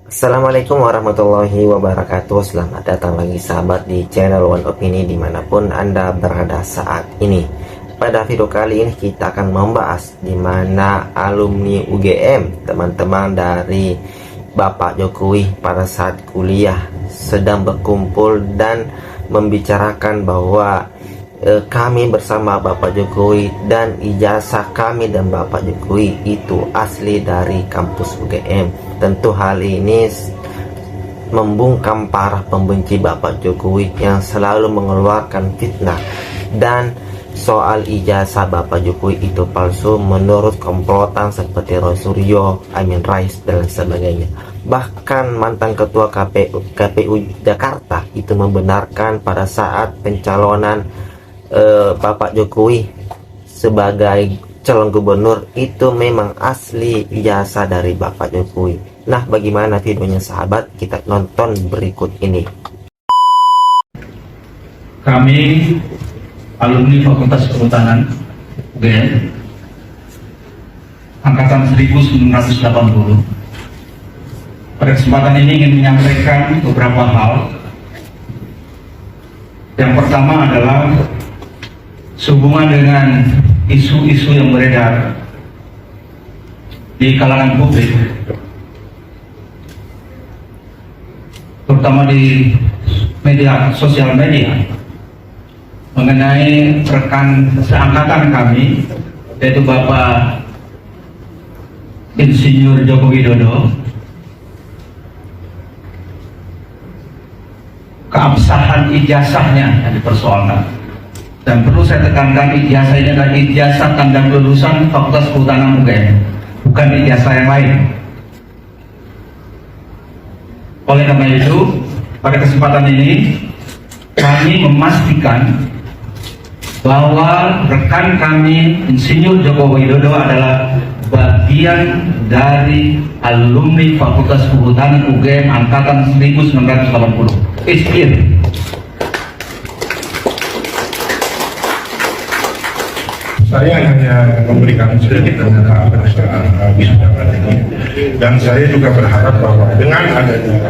Assalamualaikum warahmatullahi wabarakatuh. Selamat datang lagi sahabat di channel One Opini dimanapun Anda berada saat ini. Pada video kali ini kita akan membahas di mana alumni UGM, teman-teman dari Bapak Jokowi pada saat kuliah sedang berkumpul dan membicarakan bahwa kami bersama Bapak Jokowi dan ijazah kami dan Bapak Jokowi itu asli dari kampus UGM. Tentu hal ini membungkam para pembenci Bapak Jokowi yang selalu mengeluarkan fitnah dan soal ijazah Bapak Jokowi itu palsu menurut komplotan seperti Roy Suryo, Amin Rais dan sebagainya. Bahkan mantan ketua KPU Jakarta itu membenarkan pada saat pencalonan Bapak Jokowi sebagai calon gubernur itu memang asli ijazah dari Bapak Jokowi. Nah, bagaimana videonya sahabat? Kita nonton berikut ini. Kami alumni Fakultas Kehutanan UGM angkatan 1980. Pada kesempatan ini ingin menyampaikan beberapa hal. Yang pertama adalah sehubungan dengan isu-isu yang beredar di kalangan publik, terutama di sosial media, mengenai rekan seangkatan kami, yaitu Bapak Insinyur Joko Widodo, keabsahan ijazahnya yang dipersoalkan. Dan perlu saya tekankan, ijazah ini adalah ijazah tanda kelulusan Fakultas Kehutanan UGM, bukan ijazah yang lain. Oleh karena itu, pada kesempatan ini kami memastikan bahwa rekan kami Insinyur Joko Widodo adalah bagian dari alumni Fakultas Kehutanan UGM angkatan 1980. It's clear. Saya hanya memberikan sedikit data pada saat wisuda ini, dan saya juga berharap bahwa dengan adanya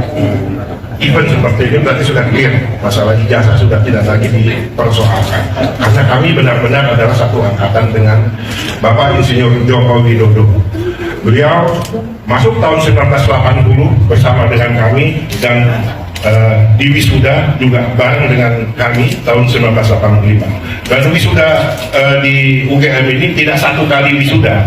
event seperti ini berarti sudah clear, masalah ijazah sudah tidak lagi dipersoalkan, karena kami benar-benar adalah satu angkatan dengan Bapak Insinyur Joko Widodo. Beliau masuk tahun 1980 bersama dengan kami, dan di wisuda juga bareng dengan kami tahun 1985. Dan wisuda di UGM ini tidak satu kali wisuda,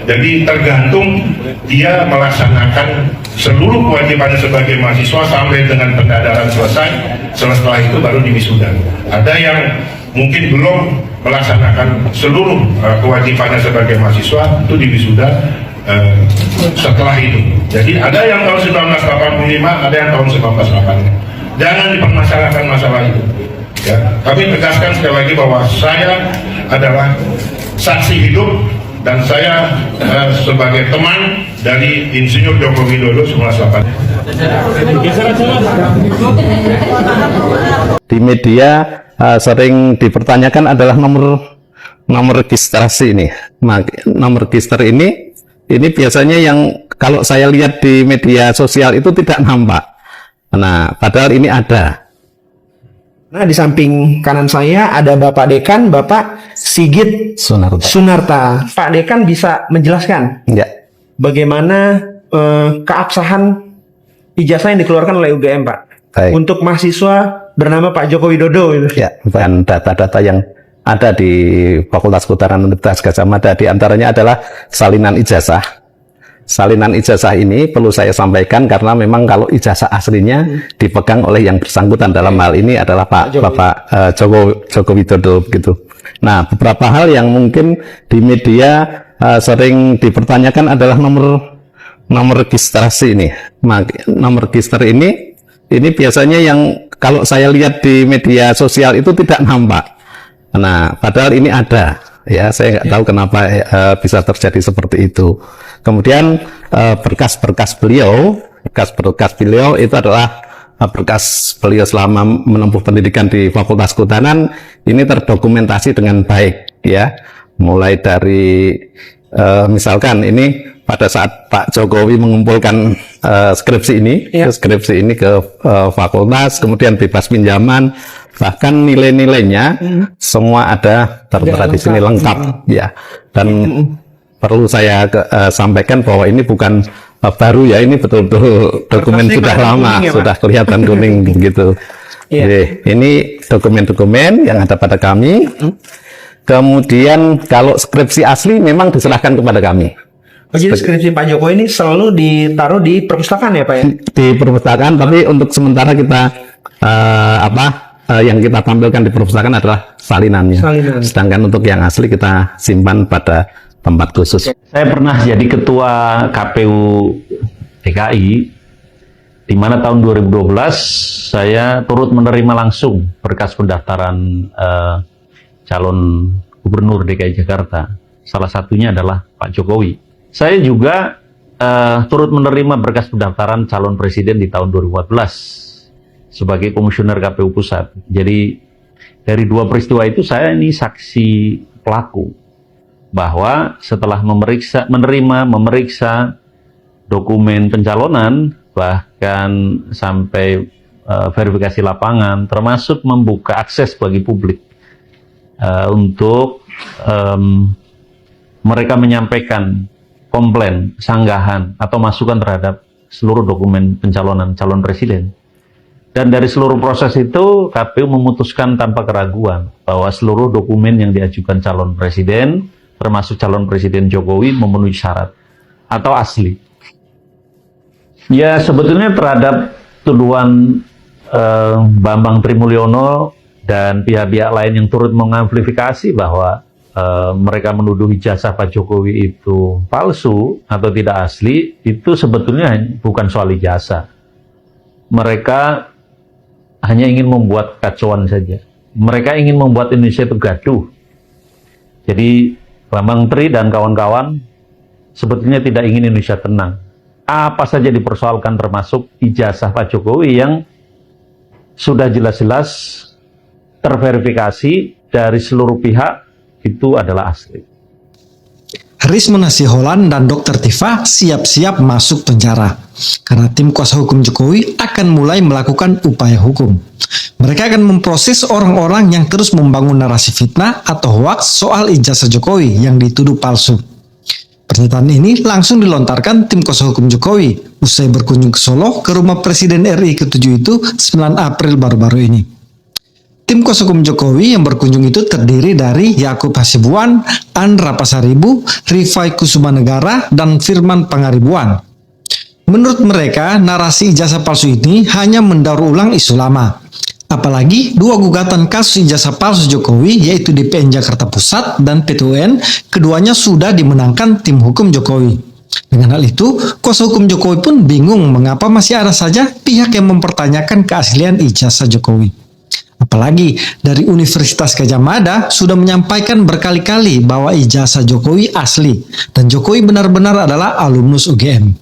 jadi tergantung dia melaksanakan seluruh kewajibannya sebagai mahasiswa sampai dengan pendadaran selesai. Setelah itu baru di wisuda. Ada yang mungkin belum melaksanakan seluruh kewajibannya sebagai mahasiswa, itu di wisuda setelah itu. Jadi ada yang tahun 1985, ada yang tahun 1985. Jangan dipermasalahkan masalah itu. Ya, kami tegaskan sekali lagi bahwa saya adalah saksi hidup dan saya sebagai teman dari Insinyur Joko Widodo 1985. Di media sering dipertanyakan adalah nomor registrasi ini. Nomor register ini biasanya yang kalau saya lihat di media sosial itu tidak nampak. Nah, padahal ini ada. Nah, di samping kanan saya ada Bapak Dekan, Bapak Sigit Sunarta. Pak Dekan bisa menjelaskan Ya. bagaimana keabsahan ijazah yang dikeluarkan oleh UGM, Pak? Baik. Untuk mahasiswa bernama Pak Joko Widodo. Ya, dan data-data yang ada di Fakultas Kehutanan Universitas Gadjah Mada di antaranya adalah salinan ijazah. Salinan ijazah ini perlu saya sampaikan karena memang kalau ijazah aslinya dipegang oleh yang bersangkutan dalam hal ini adalah Bapak Joko Widodo begitu. Nah, beberapa hal yang mungkin di media sering dipertanyakan adalah nomor registrasi ini. Nomor register ini biasanya yang kalau saya lihat di media sosial itu tidak nampak. Nah, padahal ini ada. Ya, saya nggak tahu kenapa bisa terjadi seperti itu. Kemudian berkas-berkas beliau itu adalah berkas beliau selama menempuh pendidikan di Fakultas Kehutanan ini terdokumentasi dengan baik, ya. Mulai dari misalkan ini pada saat Pak Jokowi mengumpulkan skripsi ini ke fakultas, kemudian bebas pinjaman, bahkan nilai-nilainya semua ada tertera di sini lengkap, ya. Dan perlu saya sampaikan bahwa ini bukan baru ya, ini betul-betul dokumen sudah lama, sudah kelihatan kuning begitu. Ini dokumen-dokumen yang ada pada kami. Kemudian kalau skripsi asli memang diserahkan kepada kami. Jadi skripsi Pak Jokowi ini selalu ditaruh di perpustakaan ya Pak ya? Di perpustakaan, tapi untuk sementara kita yang kita tampilkan di perpustakaan adalah salinannya. Sedangkan untuk yang asli kita simpan pada tempat khusus. Saya pernah jadi ketua KPU DKI, di mana tahun 2012 saya turut menerima langsung berkas pendaftaran calon gubernur DKI Jakarta. Salah satunya adalah Pak Jokowi. Saya juga turut menerima berkas pendaftaran calon presiden di tahun 2014 sebagai komisioner KPU Pusat. Jadi dari dua peristiwa itu saya ini saksi pelaku bahwa setelah memeriksa dokumen pencalonan, bahkan sampai verifikasi lapangan, termasuk membuka akses bagi publik untuk mereka menyampaikan komplain, sanggahan, atau masukan terhadap seluruh dokumen pencalonan calon presiden. Dan dari seluruh proses itu, KPU memutuskan tanpa keraguan bahwa seluruh dokumen yang diajukan calon presiden, termasuk calon presiden Jokowi, memenuhi syarat atau asli. Ya, sebetulnya terhadap tuduhan Bambang Trimulyono dan pihak-pihak lain yang turut mengamplifikasi bahwa mereka menuduh ijazah Pak Jokowi itu palsu atau tidak asli, itu sebetulnya bukan soal ijazah. Mereka hanya ingin membuat kacauan saja. Mereka ingin membuat Indonesia itu gaduh. Jadi Bambang Tri dan kawan-kawan sebetulnya tidak ingin Indonesia tenang. Apa saja dipersoalkan, termasuk ijazah Pak Jokowi yang sudah jelas-jelas terverifikasi dari seluruh pihak itu adalah asli. Rismon Nassiholan dan Dr. Tifa siap-siap masuk penjara karena tim kuasa hukum Jokowi akan mulai melakukan upaya hukum. Mereka akan memproses orang-orang yang terus membangun narasi fitnah atau hoaks soal ijazah Jokowi yang dituduh palsu. Pernyataan ini langsung dilontarkan tim kuasa hukum Jokowi usai berkunjung ke Solo ke rumah Presiden RI ke-7 itu 9 April baru-baru ini. Tim kuasa hukum Jokowi yang berkunjung itu terdiri dari Yakub Hasibuan, Andra Pasaribu, Rifai Kusumanegara, dan Firman Pangaribuan. Menurut mereka, narasi ijazah palsu ini hanya mendaur ulang isu lama. Apalagi dua gugatan kasus ijazah palsu Jokowi, yaitu di PN Jakarta Pusat dan PT UN, keduanya sudah dimenangkan tim hukum Jokowi. Dengan hal itu, kuasa hukum Jokowi pun bingung mengapa masih ada saja pihak yang mempertanyakan keaslian ijazah Jokowi. Apalagi dari Universitas Gadjah Mada sudah menyampaikan berkali-kali bahwa ijazah Jokowi asli dan Jokowi benar-benar adalah alumnus UGM.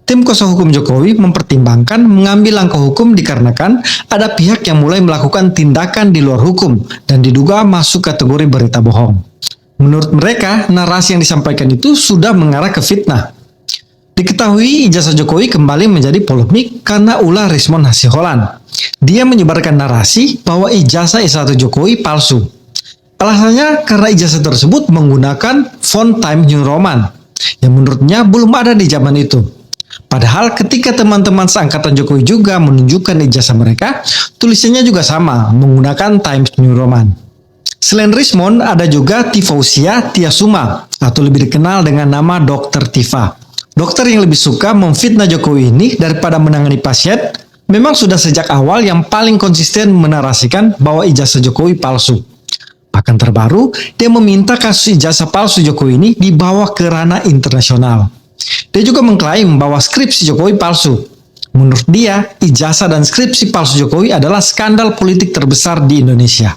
Tim kuasa hukum Jokowi mempertimbangkan mengambil langkah hukum dikarenakan ada pihak yang mulai melakukan tindakan di luar hukum dan diduga masuk kategori berita bohong. Menurut mereka, narasi yang disampaikan itu sudah mengarah ke fitnah. Diketahui ijazah Jokowi kembali menjadi polemik karena ulah Rismon Nassiholan. Dia menyebarkan narasi bahwa ijazah S1 Jokowi palsu. Alasannya karena ijazah tersebut menggunakan font Times New Roman yang menurutnya belum ada di zaman itu. Padahal ketika teman-teman seangkatan Jokowi juga menunjukkan ijazah mereka, tulisannya juga sama, menggunakan Times New Roman. Selain Rismon, ada juga Tifausia Tiasuma, atau lebih dikenal dengan nama Dr. Tifa. Dokter yang lebih suka memfitnah Jokowi ini daripada menangani pasien, memang sudah sejak awal yang paling konsisten menarasikan bahwa ijazah Jokowi palsu. Bahkan terbaru, dia meminta kasus ijazah palsu Jokowi ini dibawa ke ranah internasional. Dia juga mengklaim bahwa skripsi Jokowi palsu. Menurut dia, ijazah dan skripsi palsu Jokowi adalah skandal politik terbesar di Indonesia.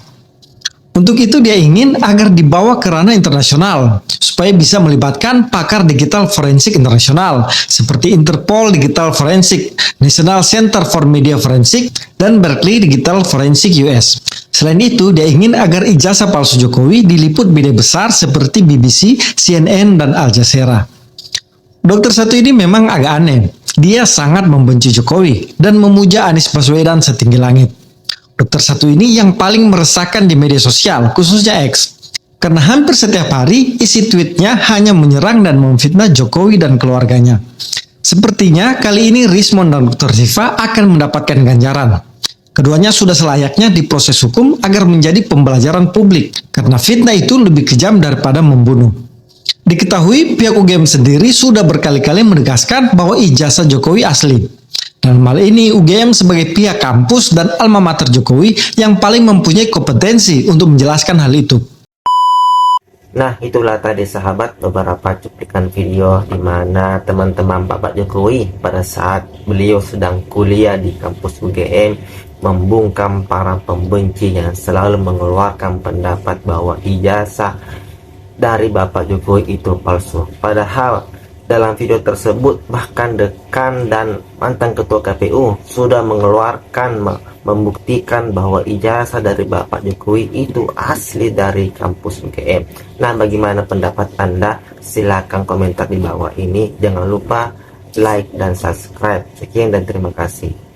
Untuk itu dia ingin agar dibawa ke ranah internasional, supaya bisa melibatkan pakar digital forensik internasional, seperti Interpol Digital Forensic, National Center for Media Forensic, dan Berkeley Digital Forensic US. Selain itu, dia ingin agar ijazah palsu Jokowi diliput media besar seperti BBC, CNN, dan Al Jazeera. Dokter satu ini memang agak aneh. Dia sangat membenci Jokowi dan memuja Anies Baswedan setinggi langit. Dokter satu ini yang paling meresahkan di media sosial, khususnya X. Karena hampir setiap hari isi tweetnya hanya menyerang dan memfitnah Jokowi dan keluarganya. Sepertinya kali ini Rismond dan Dr. Tifa akan mendapatkan ganjaran. Keduanya sudah selayaknya diproses hukum agar menjadi pembelajaran publik, karena fitnah itu lebih kejam daripada membunuh. Diketahui pihak UGM sendiri sudah berkali-kali menegaskan bahwa ijazah Jokowi asli. Dalam hal ini UGM sebagai pihak kampus dan alma mater Jokowi yang paling mempunyai kompetensi untuk menjelaskan hal itu. Nah, itulah tadi sahabat beberapa cuplikan video di mana teman-teman Bapak Jokowi pada saat beliau sedang kuliah di kampus UGM membungkam para pembenci yang selalu mengeluarkan pendapat bahwa ijazah dari Bapak Jokowi itu palsu. Padahal dalam video tersebut bahkan dekan dan mantan ketua KPU sudah mengeluarkan membuktikan bahwa ijazah dari Bapak Jokowi itu asli dari kampus UGM. Nah, bagaimana pendapat Anda? Silahkan komentar di bawah ini. Jangan lupa like dan subscribe. Sekian dan terima kasih.